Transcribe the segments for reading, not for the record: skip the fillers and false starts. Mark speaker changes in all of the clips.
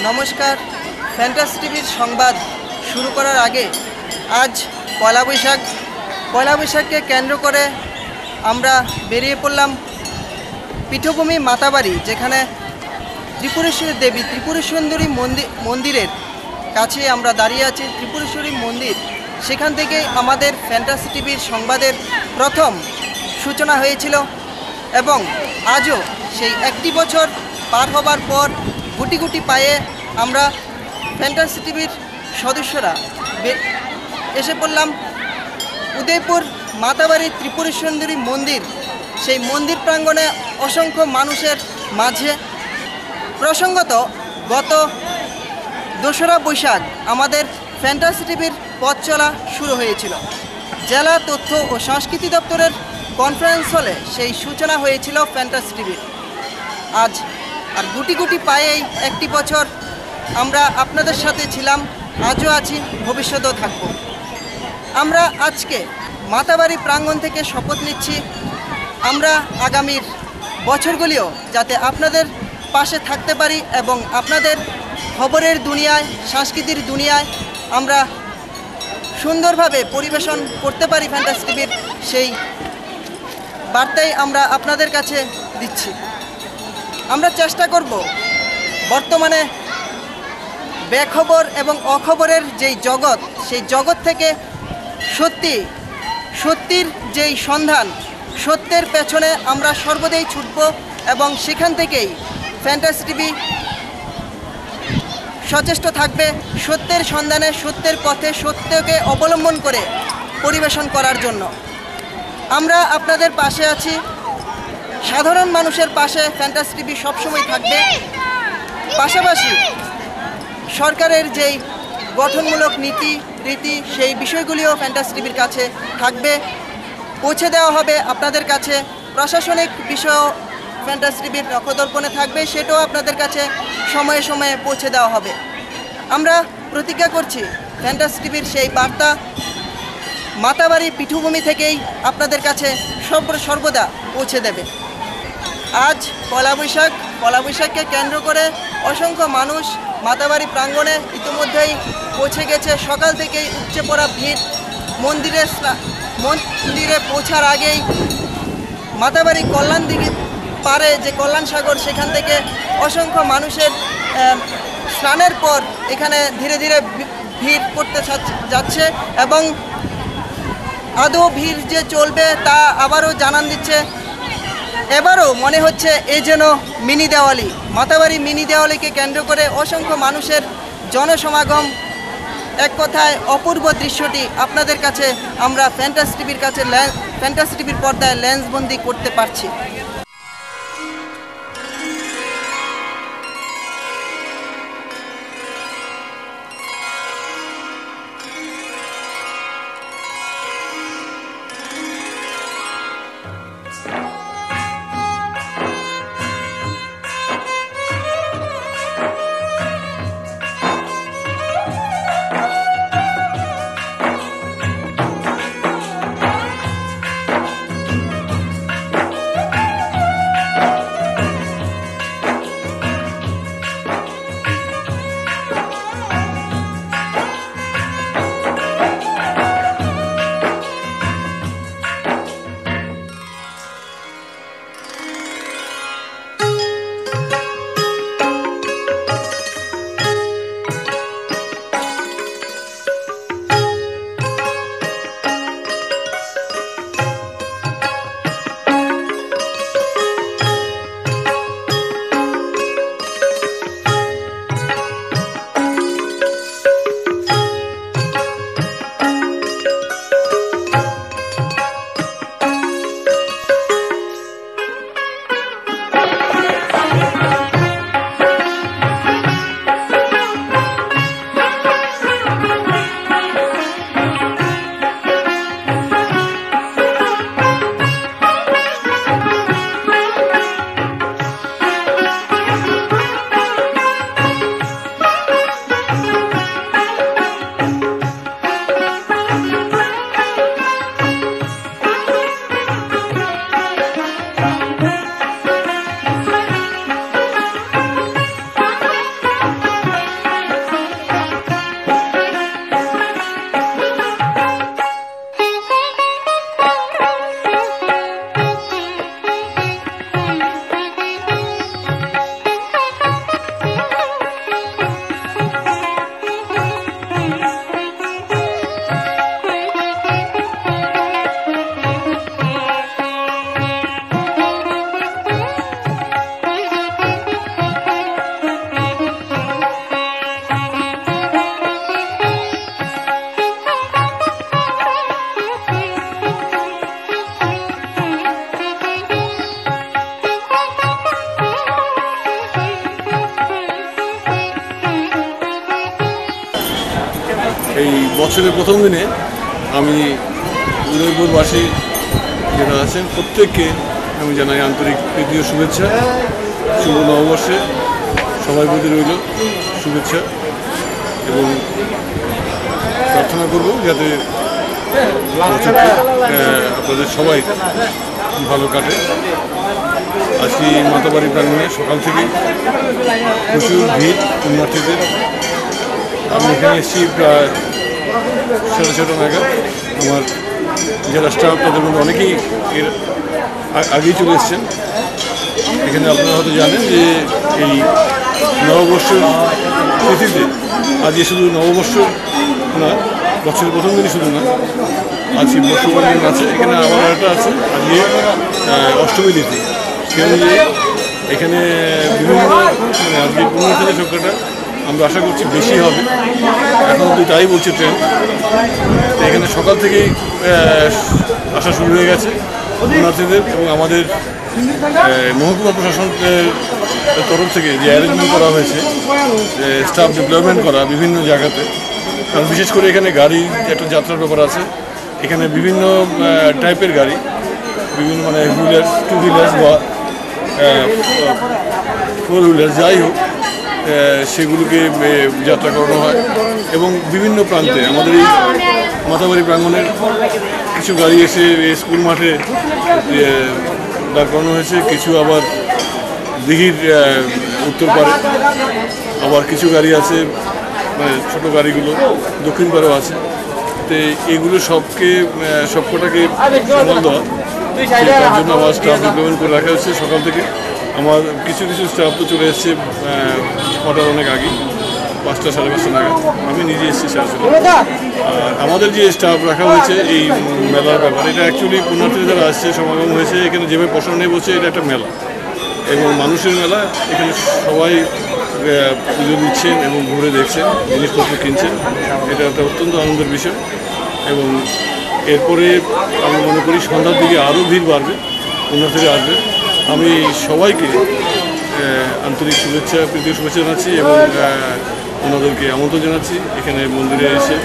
Speaker 1: নমস্কার। ফ্যান্টাসি টিভির সংবাদ শুরু করার আগে আজ পয়লা বৈশাখকে কেন্দ্র করে আমরা বেরিয়ে পড়লাম পীঠভূমি মাতাবাড়ি, যেখানে ত্রিপুরেশ্বরী দেবী ত্রিপুরেশ্বরী মন্দিরের কাছে আমরা দাঁড়িয়ে আছি। ত্রিপুরেশ্বরী মন্দির, সেখান থেকে আমাদের ফ্যান্টাসি টিভির সংবাদের প্রথম সূচনা হয়েছিল এবং আজও সেই একটি বছর পার হবার পর গুটি গুটি পায়ে আমরা ফ্যান্টাসি টিভির সদস্যরা এসে পড়লাম উদয়পুর মাতাবাড়ি ত্রিপুরেশ্বরী মন্দির। সেই মন্দির প্রাঙ্গণে অসংখ্য মানুষের মাঝে প্রসঙ্গত গত 2রা বৈশাখ আমাদের ফ্যান্টাসি টিভির পথ চলা শুরু হয়েছিল। জেলা তথ্য ও সংস্কৃতি দপ্তরের কনফারেন্স হলে সেই সূচনা হয়েছিল ফ্যান্টাসি টিভির। আজ আর গুটি গুটি পায়েই একটি বছর আমরা আপনাদের সাথে ছিলাম, আজও আছি, ভবিষ্যতেও থাকব। আমরা আজকে মাতাবাড়ি প্রাঙ্গণ থেকে শপথ নিচ্ছি আমরা আগামীর বছরগুলিও যাতে আপনাদের পাশে থাকতে পারি এবং আপনাদের খবরের দুনিয়ায়, সংস্কৃতির দুনিয়ায় আমরা সুন্দরভাবে পরিবেশন করতে পারি। ফ্যান্টাসি টিভির সেই বার্তাই আমরা আপনাদের কাছে দিচ্ছি। আমরা চেষ্টা করব বর্তমানে বেখবর এবং অখবরের যেই জগৎ, সেই জগৎ থেকে সত্যির যেই সন্ধান, সত্যের পেছনে আমরা সর্বদাই ছুটব এবং সেখান থেকেই ফ্যান্টাসি টিভি সচেষ্ট থাকবে সত্যের সন্ধানে, সত্যের পথে, সত্যকে অবলম্বন করে পরিবেশন করার জন্য। আমরা আপনাদের পাশে আছি, সাধারণ মানুষের পাশে ফ্যান্টাসি টিভি সবসময় থাকবে। পাশাপাশি সরকারের যেই গঠনমূলক নীতি রীতি, সেই বিষয়গুলিও ফ্যান্টাসি টিভির কাছে থাকবে, পৌঁছে দেওয়া হবে আপনাদের কাছে। প্রশাসনিক বিষয়ও ফ্যান্টাসি টিভির নখদর্পণে থাকবে, সেটাও আপনাদের কাছে সময়ে সময়ে পৌঁছে দেওয়া হবে। আমরা প্রতিজ্ঞা করছি ফ্যান্টাসি টিভির সেই বার্তা মাতাবাড়ি পীঠভূমি থেকেই আপনাদের কাছে সর্বদা পৌঁছে দেবে। আজ পয়লা বৈশাখকে কেন্দ্র করে অসংখ্য মানুষ মাতাবাড়ি প্রাঙ্গণে ইতিমধ্যেই পৌঁছে গেছে। সকাল থেকেই উপচে পড়া ভিড়। মন্দিরে পৌঁছার আগেই মাতাবাড়ি কল্যাণ দিঘির পারে যে কল্যাণ সাগর, সেখান থেকে অসংখ্য মানুষের স্নানের পর এখানে ধীরে ধীরে ভিড় করতে যাচ্ছে এবং আদৌ ভিড় যে চলবে তা আবারও জানান দিচ্ছে। এবারও মনে হচ্ছে এ যেন মিনি দেওয়ালি। মাতাবাড়ি মিনি দেওয়ালিকে কেন্দ্র করে অসংখ্য মানুষের জনসমাগম, এক কথায় অপূর্ব দৃশ্যটি আপনাদের কাছে আমরা ফ্যান্টাসি টিভির পর্দায় লেন্সবন্দি করতে পারছি।
Speaker 2: এই বছরের প্রথম দিনে আমি উদয়পুরবাসী যারা আছেন প্রত্যেককে আমি জানাই আন্তরিক প্রীতি ও শুভেচ্ছা। শুভ নববর্ষে সবাই প্রতি রইল শুভেচ্ছা এবং প্রার্থনা করব যাতে আপনাদের সবাই ভালো কাটে। আজকে মাতাবাড়ি প্রাঙ্গণে সকাল থেকে প্রচুর ভিড় পুণ্যার্থীদের। আমি এখানে এসেছি প্রায় 6:30 নাগাদ। আমার যারা স্টাফ তাদের মধ্যে অনেকেই এর আগেই চলে এসছেন। এখানে আপনারা হয়তো জানেন যে এই নববর্ষের তিথিতে আজকে শুধু নববর্ষ না, বছরের প্রথম দিনই শুধু না, আজকে বর্ষবরণ আছে, এখানে আবার একটা আছে আজকে অষ্টমী তিথি। সে অনুযায়ী এখানে বিভিন্ন মানে আজকে পুণ্যার্থীদের সংখ্যাটা আমরা আশা করছি বেশি হবে, এখন অব্দি তাই বলছে ট্রেন। এখানে সকাল থেকেই আসা শুরু হয়ে গেছে পুণ্যার্থীদের এবং আমাদের মহকুমা প্রশাসনের তরফ থেকে যে অ্যারেঞ্জমেন্ট করা হয়েছে, স্টাফ ডিপ্লয়মেন্ট করা বিভিন্ন জায়গাতে, কারণ বিশেষ করে এখানে গাড়ি একটা যাত্রার ব্যাপার আছে। এখানে বিভিন্ন টাইপের গাড়ি, বিভিন্ন মানে হুইলার্স, 2 হুইলার্স বা 4 হুইলার্স যাই হোক, সেগুলোকে যাত্রা করানো হয় এবং বিভিন্ন প্রান্তে আমাদের এই মাতাবাড়ি প্রাঙ্গণের কিছু গাড়ি এসে স্কুল মাঠে দাঁড় করানো হয়েছে, কিছু আবার দিঘির উত্তর পারে, আবার কিছু গাড়ি আছে মানে ছোটো গাড়িগুলো দক্ষিণ পারেও আছে। তো এগুলো সবকটাকে সামাল দেওয়া, তার জন্য আমার স্টাফ ডিপ্লয়মেন্ট করে রাখা হচ্ছে সকাল থেকে। আমার কিছু স্টাফ তো চলে এসছে ছটার অনেক আগে, 5টা 5:30 নাগাদ। আমি নিজে এসেছি 7:30। আর আমাদের যে স্টাফ রাখা হয়েছে এই মেলার ব্যাপার, এটা অ্যাকচুয়ালি পুণ্যার্থীরা যারা আসছে সমাগম হয়েছে এখানে যেভাবে প্রশ্ন নিয়ে বসছে, এটা একটা মেলা এবং মানুষের মেলা। এখানে সবাই পুজো দিচ্ছেন এবং ঘুরে দেখছেন, জিনিসপত্র কিনছেন, এটা একটা অত্যন্ত আনন্দের বিষয়। এবং এরপরে আমি মনে করি সন্ধ্যার দিকে আরও ভিড় বাড়বে, পুণ্যার্থীরা আসবে। আমি সবাইকে আন্তরিক শুভেচ্ছা প্রীতি শুভেচ্ছা জানাচ্ছি এবং ওনাদেরকে আমন্ত্রণ জানাচ্ছি এখানে মন্দিরে এসে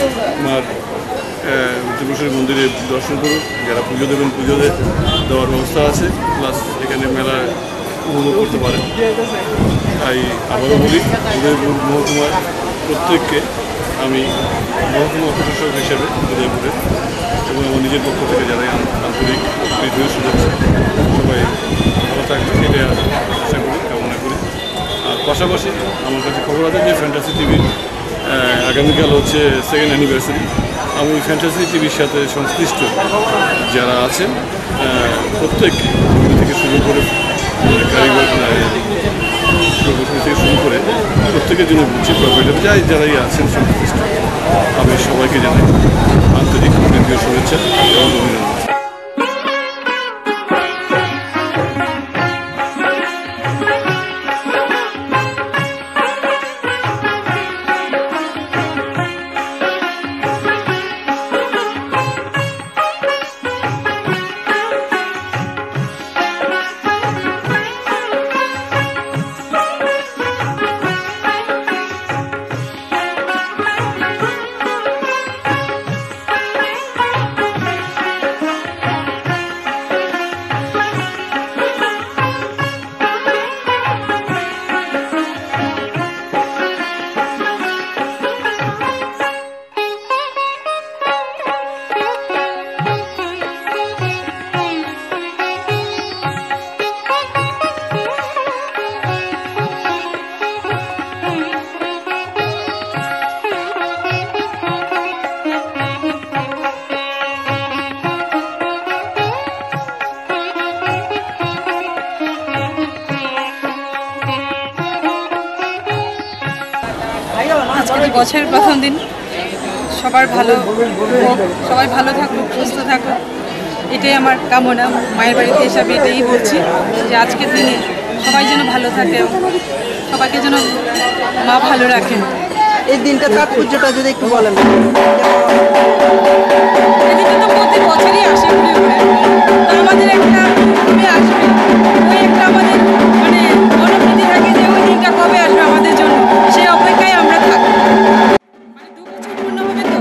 Speaker 2: আমার ত্রিপুরেশ্বরী মন্দিরে দর্শন করুন। যারা পুজো দেবেন পুজো দেওয়ার ব্যবস্থা আছে, প্লাস এখানে মেলা উপভোগ করতে পারেন। তাই আবারও বলি, উদয়পুর মহকুমার প্রত্যেককে আমি মহকুমা প্রশাসক হিসেবে উদয়পুরে এবং আমার নিজের পক্ষ থেকে যারাই আন্তরিক প্রীতি শুভেচ্ছা, সবাই ভালো থাকবে এটা আশা করি, কামনা করি। আর পাশাপাশি আমার কাছে খবর আছে যে ফ্যান্টাসি টিভির আগামীকাল হচ্ছে 2nd অ্যানিভার্সারি। আমি ফ্যান্টাসি টিভির সাথে সংশ্লিষ্ট যারা আছেন প্রত্যেক থেকে শুরু করে কারিগর থেকে শুরু করে প্রত্যেকের জন্য বলছি, প্রপারেটর যারাই আছেন সংশ্লিষ্ট, আমি সবাইকে জানাই আন্তরিক প্রীতি শুভেচ্ছা এবং অভিনন্দন।
Speaker 3: আজকে বছরের প্রথম দিন, সবার ভালো হোক, সবাই ভালো থাকুক, সুস্থ থাকুক, এটাই আমার কামনা। মায়ের বাড়িতে হিসাবে এটাই বলছি যে আজকের দিনে সবাই যেন ভালো থাকে, সবাইকে যেন মা ভালো রাখেন।
Speaker 1: এই দিনটা তাৎপর্যটা যদি একটু বলেন।
Speaker 3: এই দিনটা তো প্রতি বছরই আসে ঘুরে ঘুরে, তো আমাদের একটা কবে আসবে ওই একটা আমাদের মানে মনোবৃত্তি থাকে যে ওই দিনটা কবে আসবে আমাদের জন্য, সেই অপেক্ষায় আমরা থাকি। মানে 2 বছর পূর্ণ হবে তো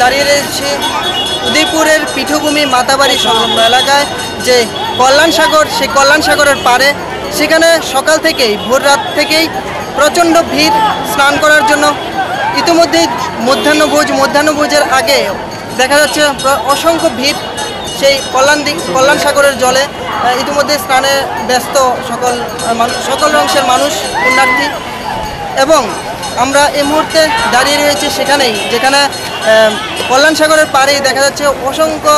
Speaker 1: দাঁড়িয়ে রয়েছি উদয়পুরের পীঠভূমি মাতাবাড়ি সংলগ্ন এলাকায় যে কল্যাণ সাগর, সেই কল্যাণ সাগরের পাড়ে সেখানে সকাল থেকেই ভোর রাত থেকেই প্রচণ্ড ভিড় স্নান করার জন্য। ইতিমধ্যেই মধ্যাহ্নভোজের আগে দেখা যাচ্ছে অসংখ্য ভিড় সেই কল্যাণ সাগরের জলে ইতিমধ্যে স্নানে ব্যস্ত সকল অংশের মানুষ, পুণ্যার্থী। এবং আমরা এই মুহূর্তে দাঁড়িয়ে রয়েছি সেখানেই, যেখানে কল্যাণ সাগরের পাড়েই দেখা যাচ্ছে অসংখ্য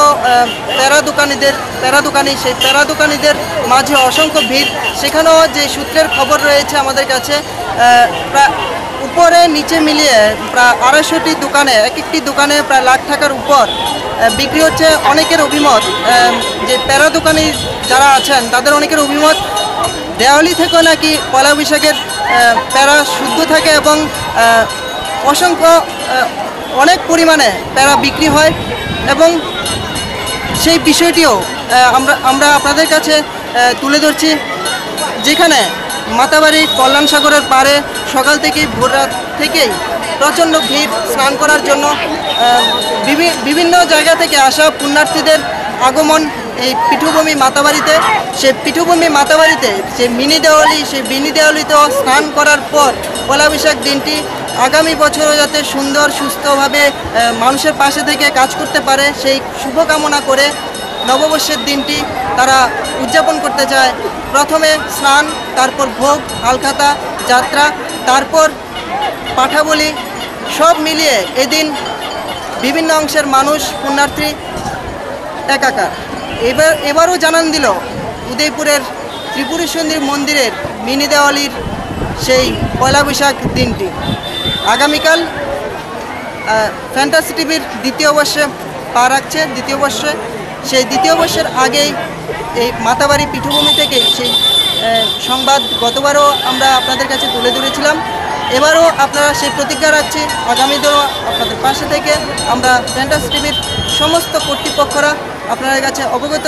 Speaker 1: সেই প্যারা দোকানিদের মাঝে অসংখ্য ভিড়। সেখানেও যে সূত্রের খবর রয়েছে আমাদের কাছে, প্রায় উপরে নিচে মিলিয়ে প্রায় 250টি দোকানে, এক একটি দোকানে প্রায় লাখ টাকার উপর বিক্রি হচ্ছে। অনেকের অভিমত, যে প্যারা দোকানি যারা আছেন তাদের অনেকের অভিমত, দেওয়ালি থেকেও নাকি পয়লা বৈশাখের প্যারা শুদ্ধ থাকে এবং অনেক পরিমাণে প্যারা বিক্রি হয়। এবং সেই বিষয়টিও আমরা আপনাদের কাছে তুলে ধরছি, যেখানে মাতাবাড়ি কল্যাণ সাগরের পাড়ে সকাল থেকেই ভোর রাত থেকেই প্রচণ্ড ভিড় স্নান করার জন্য। বিভিন্ন জায়গা থেকে আসা পুণ্যার্থীদের আগমন এই পীঠভূমি মাতাবাড়িতে। সেই পীঠভূমি মাতাবাড়িতে সেই মিনি দেওয়ালিতেও স্নান করার পর পয়লা বৈশাখ দিনটি আগামী বছরও যাতে সুন্দর সুস্থভাবে মানুষের পাশে থেকে কাজ করতে পারে, সেই শুভকামনা করে নববর্ষের দিনটি তারা উদযাপন করতে চায়। প্রথমে স্নান, তারপর ভোগ, হালখাতা, যাত্রা, তারপর পাঠাবলি, সব মিলিয়ে এদিন বিভিন্ন অংশের মানুষ, পুণ্যার্থী একাকার। এবারও জানান দিল উদয়পুরের ত্রিপুরেশ্বরী মন্দিরের মিনি দেওয়ালির সেই পয়লা বৈশাখ দিনটি। আগামীকাল ফ্যান্টাসি টিভির দ্বিতীয় বর্ষে পা রাখছে, সেই দ্বিতীয় বর্ষের আগেই এই মাতাবাড়ি পীঠভূমি থেকে সেই সংবাদ গতবারও আমরা আপনাদের কাছে তুলে ধরেছিলাম। এবারও আপনারা সেই প্রতিজ্ঞা রাখছি, আগামী দিনও আপনাদের পাশে থেকে আমরা ফ্যান্টাসি টিভির সমস্ত কর্তৃপক্ষরা আপনাদের কাছে অবগত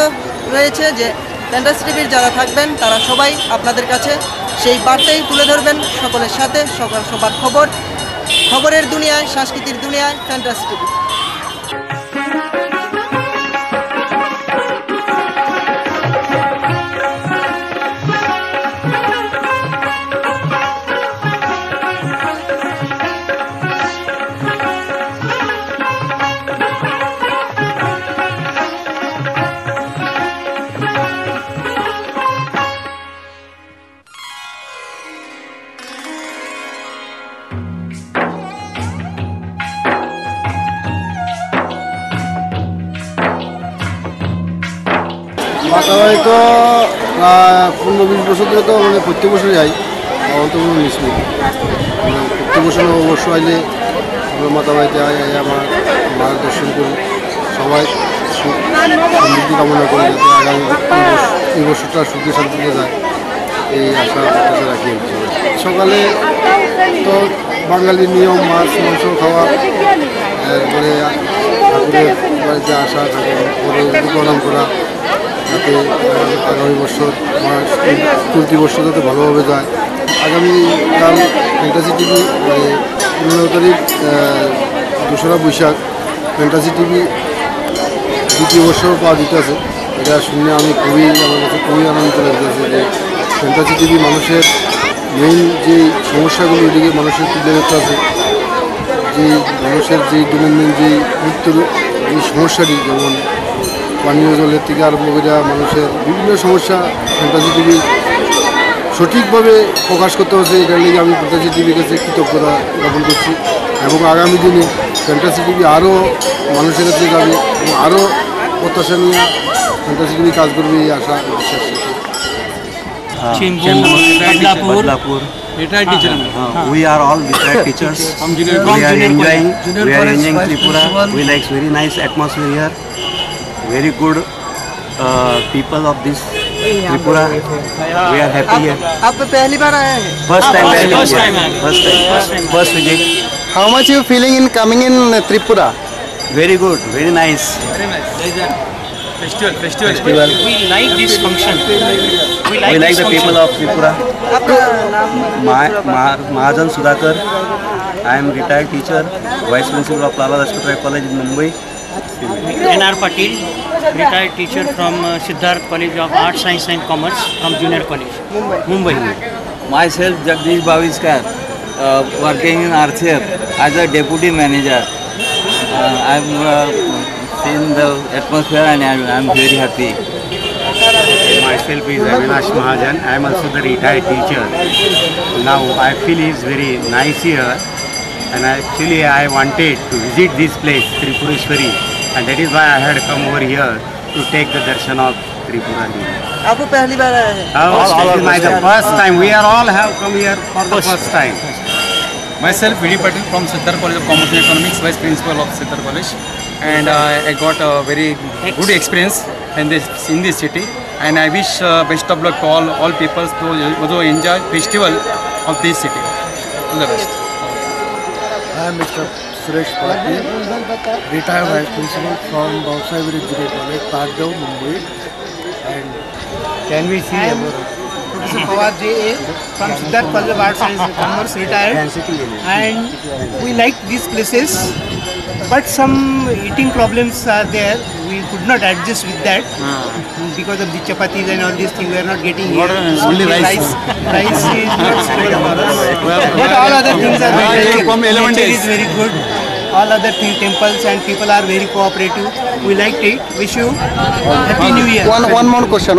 Speaker 1: রয়েছে যে ফ্যান্টাসি টিভির যারা থাকবেন তারা সবাই আপনাদের কাছে সেই বার্তাই তুলে ধরবেন সকলের সাথে, সবার খবরের দুনিয়ায়, সংস্কৃতির দুনিয়ায় ফ্যান্টাসি টিভি।
Speaker 4: মাতাবাড়ি তো প্রায় 15-20 বছর ধরে তো মানে প্রত্যেক বছর যাই, অন্ত কোনো মিস নেই। প্রত্যেক বছর অবশ্য আইলে আমরা মাতাবাড়িতে আমার মায়ের দর্শন করি, সবাই সমৃদ্ধি কামনা করে যাতে আগামী এই বছরটা সুখে শান্তিতে যায়, এই আশা প্রত্যাশা রাখি। সকালে তো বাঙালির নিয়ম মাছ মাংস খাওয়া, এরপরে ঠাকুরের বাড়িতে আসা, ঠাকুরের প্রণাম করা, যাতে আগামী বছর চলতি বছর যাতে ভালোভাবে যায়। আগামীকাল ফ্যান্টাসি টিভি 15 তারিখ 2রা বৈশাখ ফ্যান্টাসি টিভি দ্বিতীয় বছর পা দিতে আছে। এটা শুনে আমার কাছে খুবই আনন্দিত লাগতেছে যে ফ্যান্টাসি টিভি মানুষের মেইন যে সমস্যাগুলো এদিকে মানুষের তুলে ধরতে আছে, যে মানুষের যে দৈনন্দিন যে মৃত্যুর এই সমস্যাটি, যেমন পানীয় জলের থেকে আরম্ভ করে মানুষের বিভিন্ন সমস্যা ফ্যান্টাসি টিভি সঠিকভাবে প্রকাশ করতে হচ্ছে। এটার লিগে আমি ফ্যান্টাসি টিভির কাছে কৃতজ্ঞতা জ্ঞাপন করছি এবং আগামী দিনে ফ্যান্টাসি টিভি আরও মানুষের কাছে যাবে এবং আরও প্রত্যাশা নিয়ে ফ্যান্টাসি টিভি কাজ করবে এই আশা বিশ্বাস।
Speaker 5: We are all retired teachers. We are enjoying Tripura. We like very nice atmosphere here. Very good people of this Tripura. We are happy here.
Speaker 1: आप पहली बार आए हैं?
Speaker 5: First time. First visit.
Speaker 4: How much you feeling in coming in Tripura?
Speaker 5: Very good. Very nice.
Speaker 6: Festival. We like this function.
Speaker 5: We like the people of Tripura.
Speaker 1: आपका नाम?
Speaker 5: Mahajan Sudhakar. I am retired teacher, Vice Principal of Lala Lajpat College in Mumbai.
Speaker 6: NR Patil, retired teacher from Siddharth College of Arts, Science and Commerce from Junior College, Mumbai.
Speaker 7: Myself, Jagdish Bhaviskar, working in RCF as a deputy manager. I've seen the atmosphere and I'm very happy.
Speaker 8: Myself is Avinash Mahajan. I am also the retired teacher. Now I feel it's very nice here, and actually I wanted to visit this place, Tripureshwari, and that is why I had come over here to take the darshan of Tripura Devi.
Speaker 1: आप वो पहली बार आए हैं?
Speaker 8: This is my the first time. We are all have come here for the first time.
Speaker 9: Myself, V.D. Patil from Siddharth College of Commerce and Economics, Vice Principal of Siddharth College, and I got a very good experience in this city, and I wish best of luck to all people to enjoy festival of this city. All the best.
Speaker 4: I am Mr. Suresh Patil, retired Vice Principal from Bhavsai Junior College, Tadgaon, Mumbai. And
Speaker 8: Can we see about
Speaker 10: Professor Fawad J.A. from Siddharth College of Arts, Science and Commerce, retired. And we like these places, but some eating problems are there. We could not adjust with that because of the chapatis and all these things. We are not getting here.
Speaker 8: Only rice.
Speaker 10: Rice is not suitable for us. But all other things are very good. Nature is very good. All other things, temples and people are very cooperative. We liked it. Wish you Happy New Year.
Speaker 1: One more question.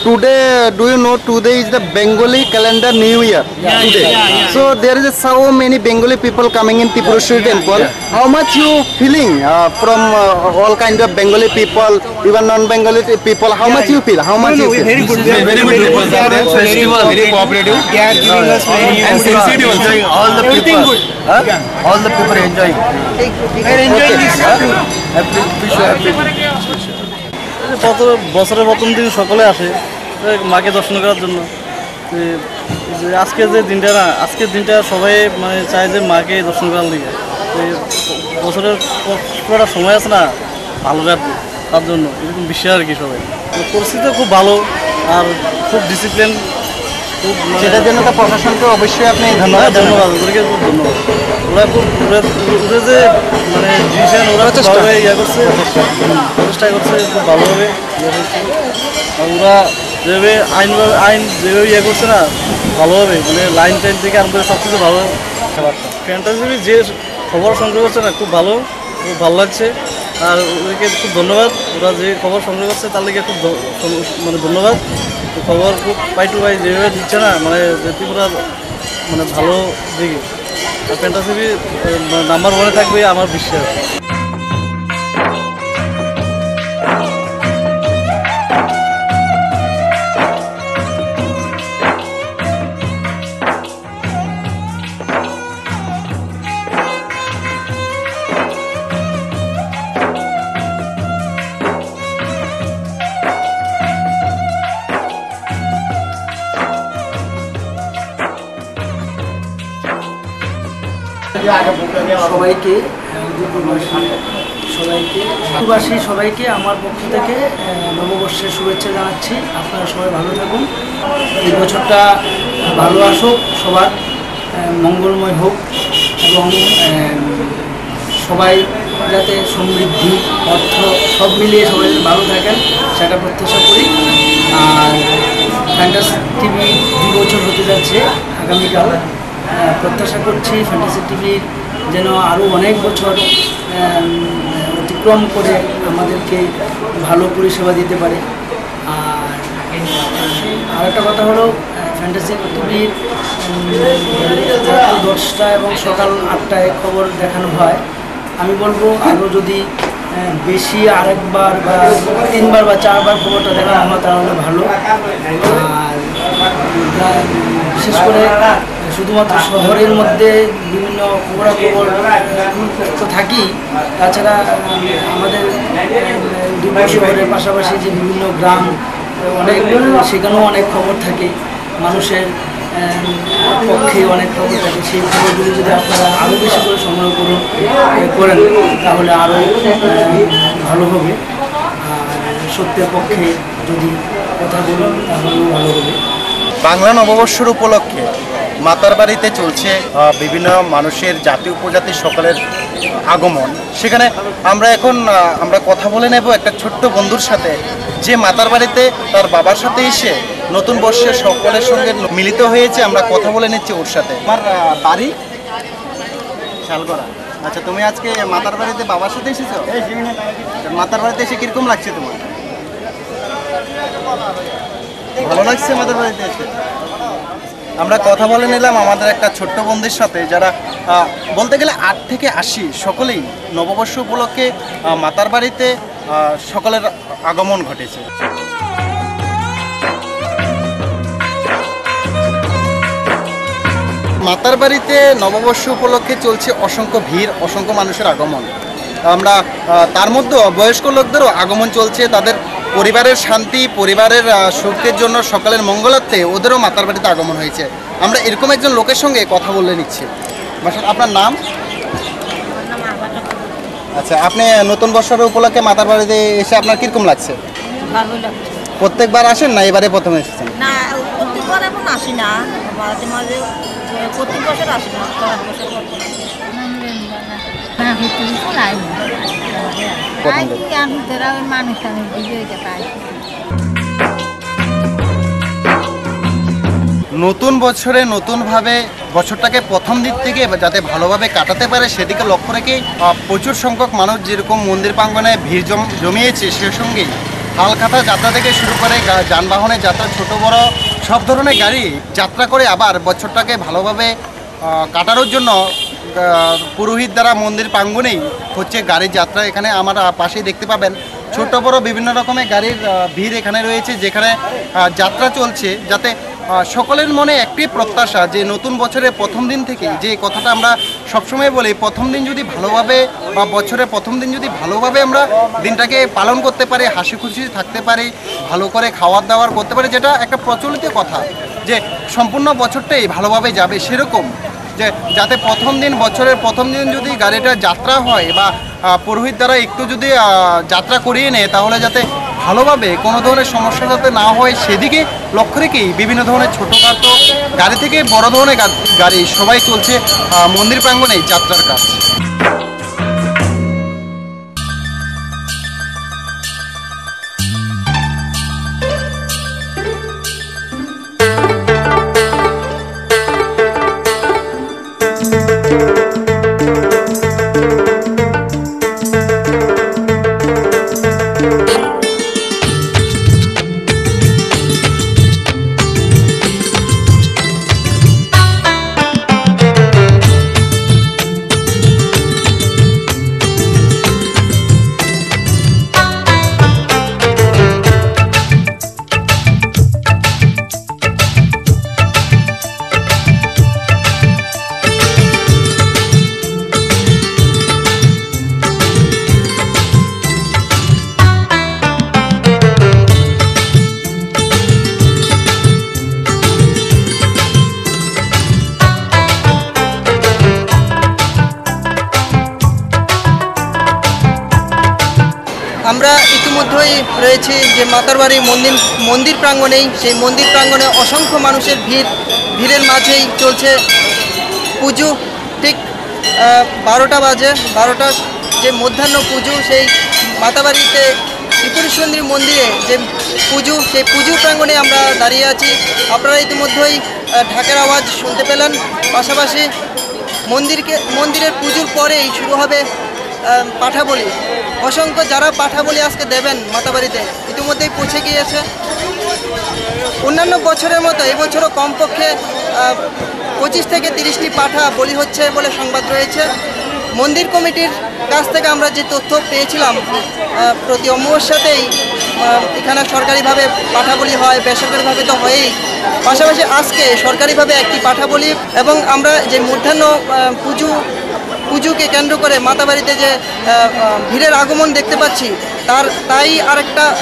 Speaker 1: Today, do you know today is the Bengali calendar New Year? Today. So there is so many Bengali people coming in Tripureshwari temple. How much you feeling from all kind of Bengali people, even non-Bengali people? How much you feel? How much you feel?
Speaker 10: Very good.
Speaker 9: Very good festival, very cooperative.
Speaker 10: They are giving us very
Speaker 9: And sensitive also.
Speaker 7: All the
Speaker 10: everything
Speaker 7: people,
Speaker 10: good.
Speaker 7: all the people enjoying.
Speaker 10: We are enjoying this.
Speaker 11: বছরের প্রথম দিন সকলে আসে মাকে দর্শন করার জন্য। আজকের যে দিনটা না, আজকের দিনটা সবাই মানে চায় যে মাকে দর্শন করার লিগে। বছরের পুরোটা সময় আছে না ভালো রাখবে তার জন্য, এরকম বিশ্বাস আর কি সবাই। পরিস্থিতি খুব ভালো আর খুব ডিসিপ্লিন, খুব
Speaker 1: সেটার জন্য তো প্রশাসনকে অবশ্যই আপনি ধন্যবাদ
Speaker 11: ধন্যবাদ ওদেরকে খুব ধন্যবাদ। ওরা খুব ওরা যে মানে ডিসিশন ওরা ভালোভাবে ইয়ে করছে, প্রচেষ্টা করছে খুব ভালোভাবে ইয়ে করছে। আর ওরা যেভাবে আইন যেভাবে ইয়ে করছে না ভালোভাবে, মানে লাইন টাইন থেকে আরম্ভ করে সব কিছু ভালো। ফ্যান্টাসি যে খবর সংগ্রহ করছে না খুব ভালো, খুব ভালো লাগছে। আর ওদেরকে খুব ধন্যবাদ, ওরা যে খবর সংগ্রহ করছে তার লিগে খুব মানে ধন্যবাদ। খবর খুব পাই টু পাই যেভাবে দিচ্ছে না, মানে ত্রিপুরার মানে ভালো দিকে ফ্যান্টাসি নাম্বার ওয়ানে থাকবে আমার বিশ্বাস।
Speaker 12: সবাইকে প্রবাসী সবাইকে আমার পক্ষ থেকে নববর্ষের শুভেচ্ছা জানাচ্ছি। আপনারা সবাই ভালো থাকুন, এই বছরটা ভালো আসুক, সবার মঙ্গলময় হোক এবং সবাই যাতে সমৃদ্ধি অর্থ সব মিলিয়ে সবাই ভালো থাকেন সেটা প্রত্যাশা করি। আর ফ্যান্টাসি টিভি 2 বছর হতে যাচ্ছে আগামীকাল। প্রত্যাশা করছি ফ্যান্টাসি টিভির যেন আরও অনেক বছর অতিক্রম করে আমাদেরকে ভালো পরিষেবা দিতে পারে। আর একটা কথা হলো ফ্যান্টাসি টিভির 10টা এবং সকাল 8টায় খবর দেখানো হয়। আমি বলবো আরও যদি বেশি আরেকবার বা 3বার বা 4বার খবরটা দেখানো হয় তাহলে ভালো। আর বিশেষ করে শুধুমাত্র শহরের মধ্যে বিভিন্ন খবরাখবর তো থাকি, তাছাড়া আমাদের দুর্গা শহরের পাশাপাশি যে বিভিন্ন গ্রাম অনেক, সেখানেও অনেক খবর থাকে, মানুষের পক্ষে অনেক খবর থাকে। সেই খবরগুলি যদি আপনারা আরও বেশি করে সংগ্রহ করেন তাহলে আরও ভালো হবে। আর সত্যের পক্ষে যদি কথা বলুন তাহলেও ভালো হবে।
Speaker 13: বাংলা নববর্ষের উপলক্ষে মাতার বাড়িতে চলছে বিভিন্ন মানুষের জাতি উপজাতি সকলের আগমন। সেখানে আমরা কথা বলে নেব একটা ছোট্ট বন্ধুর সাথে, যে মাতার বাড়িতে তার বাবার সাথে এসে নতুন বর্ষে সকলের সঙ্গে মিলিত হয়েছে। আমরা কথা বলে নিচ্ছি ওর সাথে। আমার বাড়ি শালগড়া। আচ্ছা, তুমি আজকে মাতার বাড়িতে বাবার সাথে এসেছো? মাতার বাড়িতে এসে কিরকম লাগছে তোমার? ভালো লাগছে মাতার বাড়িতে এসে? আমরা কথা বলে নিলাম আমাদের একটা ছোট্ট বন্ধুর সাথে, যারা বলতে গেলে 8 থেকে 80 সকলেই নববর্ষ উপলক্ষে মাতার বাড়িতে সকলের আগমন ঘটেছে। মাতার বাড়িতে নববর্ষ উপলক্ষে চলছে অসংখ্য ভিড়, অসংখ্য মানুষের আগমন। আমরা তার মধ্যে বয়স্ক লোকদেরও আগমন চলছে, তাদের পরিবারের শান্তি, পরিবারের সুখের জন্য, সকালের মঙ্গলার্থে ওদেরও মাতার বাড়িতে আগমন হয়েছে। আমরা এরকম একজন লোকের সঙ্গে কথা বলে নিচ্ছি। আপনার নাম? আচ্ছা, আপনি নতুন বর্ষের উপলক্ষে মাতার বাড়িতে এসে আপনার কিরকম লাগছে?
Speaker 14: ভালো লাগছে।
Speaker 13: প্রত্যেকবার আসেন না এবারে প্রথমে এসেছেন?
Speaker 14: না, প্রত্যেকবার এখন আসি না, মাঝে মাঝে প্রত্যেক বছর আসি না।
Speaker 13: নতুন বছরে নতুনভাবে বছরটাকে প্রথম দিক থেকে যাতে ভালোভাবে কাটাতে পারে সেদিকে লক্ষ্য রেখে প্রচুর সংখ্যক মানুষ যেরকম মন্দির প্রাঙ্গণে ভিড় জমিয়েছে, সে সঙ্গেই হালখাতা যাত্রা থেকে শুরু করে যানবাহনের যাত্রা, ছোট বড় সব ধরনের গাড়ি যাত্রা করে আবার বছরটাকে ভালোভাবে কাটানোর জন্য পুরোহিত দ্বারা মন্দির প্রাঙ্গণেই হচ্ছে গাড়ির যাত্রা। এখানে আমার পাশেই দেখতে পাবেন ছোট বড় বিভিন্ন রকমের গাড়ির ভিড় এখানে রয়েছে, যেখানে যাত্রা চলছে, যাতে সকলের মনে একটি প্রত্যাশা যে নতুন বছরের প্রথম দিন থেকে যে কথাটা আমরা সবসময় বলি, প্রথম দিন যদি ভালোভাবে বা বছরের প্রথম দিন যদি ভালোভাবে আমরা দিনটাকে পালন করতে পারি, হাসি খুশি থাকতে পারি, ভালো করে খাওয়ার দাওয়ার করতে পারি, যেটা একটা প্রচলিত কথা যে সম্পূর্ণ বছরটাই ভালোভাবে যাবে, সেরকম যে যাতে বছরের প্রথম দিন যদি গাড়িটা যাত্রা হয় বা পুরোহিত দ্বারা একটু যদি যাত্রা করিয়ে নেয়, তাহলে যাতে ভালোভাবে কোনো ধরনের সমস্যা যাতে না হয় সেদিকে লক্ষ্য রেখেই বিভিন্ন ধরনের ছোটোখাটো গাড়ি থেকে বড় ধরনের গাড়ি সবাই চলছে মন্দির প্রাঙ্গণে যাত্রার কাজ।
Speaker 1: আমরা ইতিমধ্যেই রয়েছি যে মাতার বাড়ি মন্দির প্রাঙ্গণেই। সেই মন্দির প্রাঙ্গণে অসংখ্য মানুষের ভিড়ের মাঝেই চলছে পুজো। ঠিক 12টা বাজে, 12টার যে মধ্যাহ্ন পুজো, সেই মাতাবাড়িতে ত্রিপুরেশ্বরী মন্দিরে যে পুজো, সেই পুজো প্রাঙ্গণে আমরা দাঁড়িয়ে আছি। আপনারা ইতিমধ্যেই ঢাকের আওয়াজ শুনতে পেলেন। পাশাপাশি মন্দিরের পুজোর পরেই শুরু হবে পাঠা বলি। অসংখ্য যারা পাঠা বলি আজকে দেবেন মাতাবাড়িতে ইতিমধ্যেই পৌঁছে গিয়েছে। অন্যান্য বছরের মতো এবছরও কমপক্ষে 25 থেকে 30টি পাঠা বলি হচ্ছে বলে সংবাদ রয়েছে। মন্দির কমিটির কাছ থেকে আমরা যে তথ্য পেয়েছিলাম, প্রতি অমাবস্যাতেই এখানে সরকারিভাবে পাঠা বলি হয়, বেসরকারিভাবে তো হয়ই। পাশাপাশি আজকে সরকারিভাবে একটি পাঠা বলি, এবং আমরা যে মধ্যাহ্ন পুজোকে কেন্দ্র করে মাতাবাড়িতে যে ভিড়ের আগমন দেখতে পাচ্ছি, তাই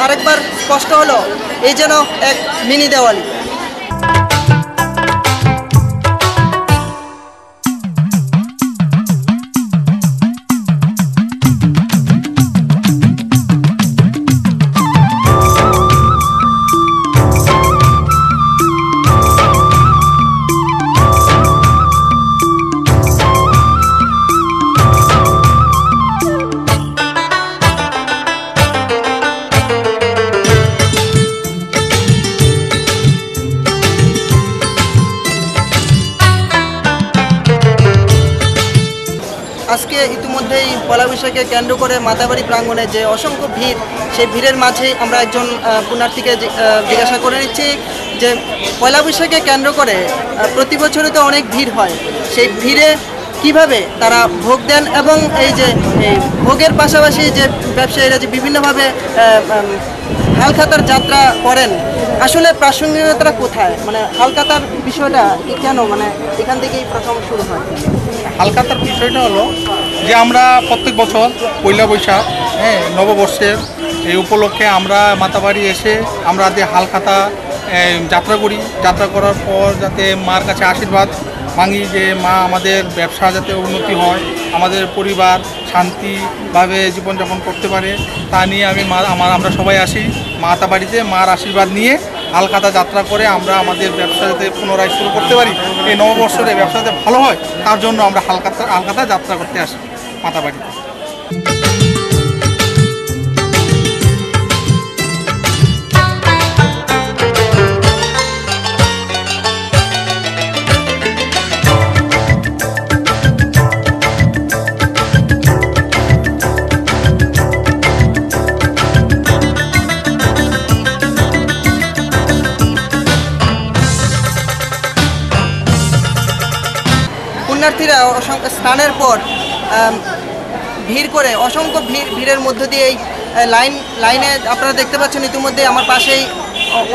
Speaker 1: আরেকবার স্পষ্ট হলো এই যেন এক মিনি দেওয়ালি। ইতিমধ্যেই পয়লা বৈশাখকে কেন্দ্র করে মাতাবাড়ি প্রাঙ্গণে যে অসংখ্য ভিড়, সেই ভিড়ের মাঝে আমরা একজন পুণ্যার্থীকে জিজ্ঞাসা করে নিচ্ছি যে পয়লা বৈশাখকে কেন্দ্র করে প্রতি বছরই তো অনেক ভিড় হয়, সেই ভিড়ে কিভাবে তারা ভোগ দেন এবং এই যে এই ভোগের পাশাপাশি যে ব্যবসায়ীরা যে বিভিন্নভাবে হালখাতার যাত্রা করেন, আসলে প্রাসঙ্গিকতা কোথায়? মানে হালখাতার বিষয়টা কেন, মানে এখান থেকেই প্রথম শুরু হয়?
Speaker 15: হালখাতার বিষয়টা হলো যে আমরা প্রত্যেক বছর পয়লা বৈশাখ নববর্ষের এই উপলক্ষে আমরা মাতাবাড়ি এসে আমরা যে হালখাতা যাত্রা করি, যাত্রা করার পর যাতে মার কাছে আশীর্বাদ মাঙি যে মা আমাদের ব্যবসা যাতে উন্নতি হয়, আমাদের পরিবার শান্তিভাবে জীবনযাপন করতে পারে, তা নিয়ে আমরা সবাই আসি মাতাবাড়িতে মার আশীর্বাদ নিয়ে হালখাতা যাত্রা করে আমরা আমাদের ব্যবসা যাতে পুনরায় শুরু করতে পারি, এই নববর্ষের ব্যবসা যাতে ভালো হয় তার জন্য আমরা হালখাতা যাত্রা করতে আসি মাতাবাড়িতে।
Speaker 1: পুণ্যার্থীরা স্নানের পর ভিড় করে অসংখ্য ভিড়ের মধ্য দিয়ে এই লাইনে আপনারা দেখতে পাচ্ছেন ইতিমধ্যে আমার পাশেই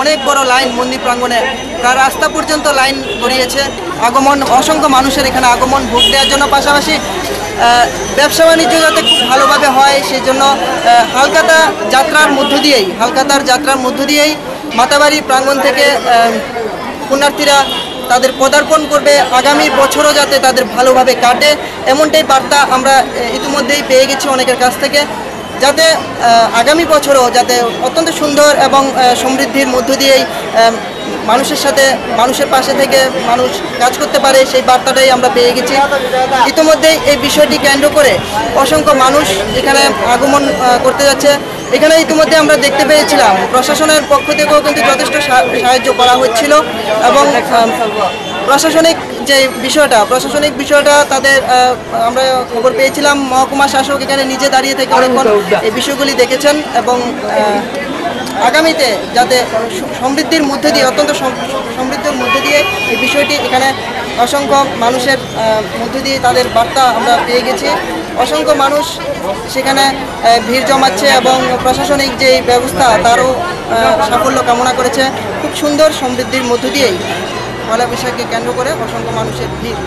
Speaker 1: অনেক বড় লাইন মন্দির প্রাঙ্গণে, প্রায় রাস্তা পর্যন্ত লাইন গড়িয়েছে। আগমন অসংখ্য মানুষের এখানে আগমন ভোগ দেওয়ার জন্য, পাশাপাশি ব্যবসা বাণিজ্য যাতে খুব ভালোভাবে হয় সেই জন্য হালখাতার যাত্রার মধ্য দিয়েই মাতাবাড়ি প্রাঙ্গণ থেকে পুণ্যার্থীরা তাদের পদার্পণ করবে, আগামী বছরও যাতে তাদের ভালোভাবে কাটে এমনটাই বার্তা আমরা ইতিমধ্যেই পেয়ে গেছি অনেকের কাছ থেকে, যাতে আগামী বছরও যাতে অত্যন্ত সুন্দর এবং সমৃদ্ধির মধ্য দিয়েই মানুষের পাশে থেকে মানুষ কাজ করতে পারে, সেই বার্তাটাই আমরা পেয়ে গেছি। ইতিমধ্যেই এই বিষয়টি কেন্দ্র করে অসংখ্য মানুষ এখানে আগমন করতে যাচ্ছে। এখানে ইতিমধ্যে আমরা দেখতে পেয়েছিলাম প্রশাসনের পক্ষ থেকেও কিন্তু যথেষ্ট সাহায্য করা হচ্ছিল এবং প্রশাসনিক বিষয়টা তাদের আমরা খবর পেয়েছিলাম, মহকুমা শাসক এখানে নিজে দাঁড়িয়ে থেকে অনেকক্ষণ এই বিষয়গুলি দেখেছেন এবং আগামীতে যাতে সমৃদ্ধির মধ্যে দিয়ে অত্যন্ত সমৃদ্ধির মধ্যে দিয়ে এই বিষয়টি এখানে অসংখ্য মানুষের মধ্য দিয়ে তাদের বার্তা আমরা পেয়ে গেছি। অসংখ্য মানুষ সেখানে ভিড় জমাচ্ছে এবং প্রশাসনিক যে ব্যবস্থা তারও সাফল্য কামনা করেছে। খুব সুন্দর সমৃদ্ধির মধ্য দিয়েই পয়লা বৈশাখকে কেন্দ্র করে অসংখ্য মানুষের ভিড়।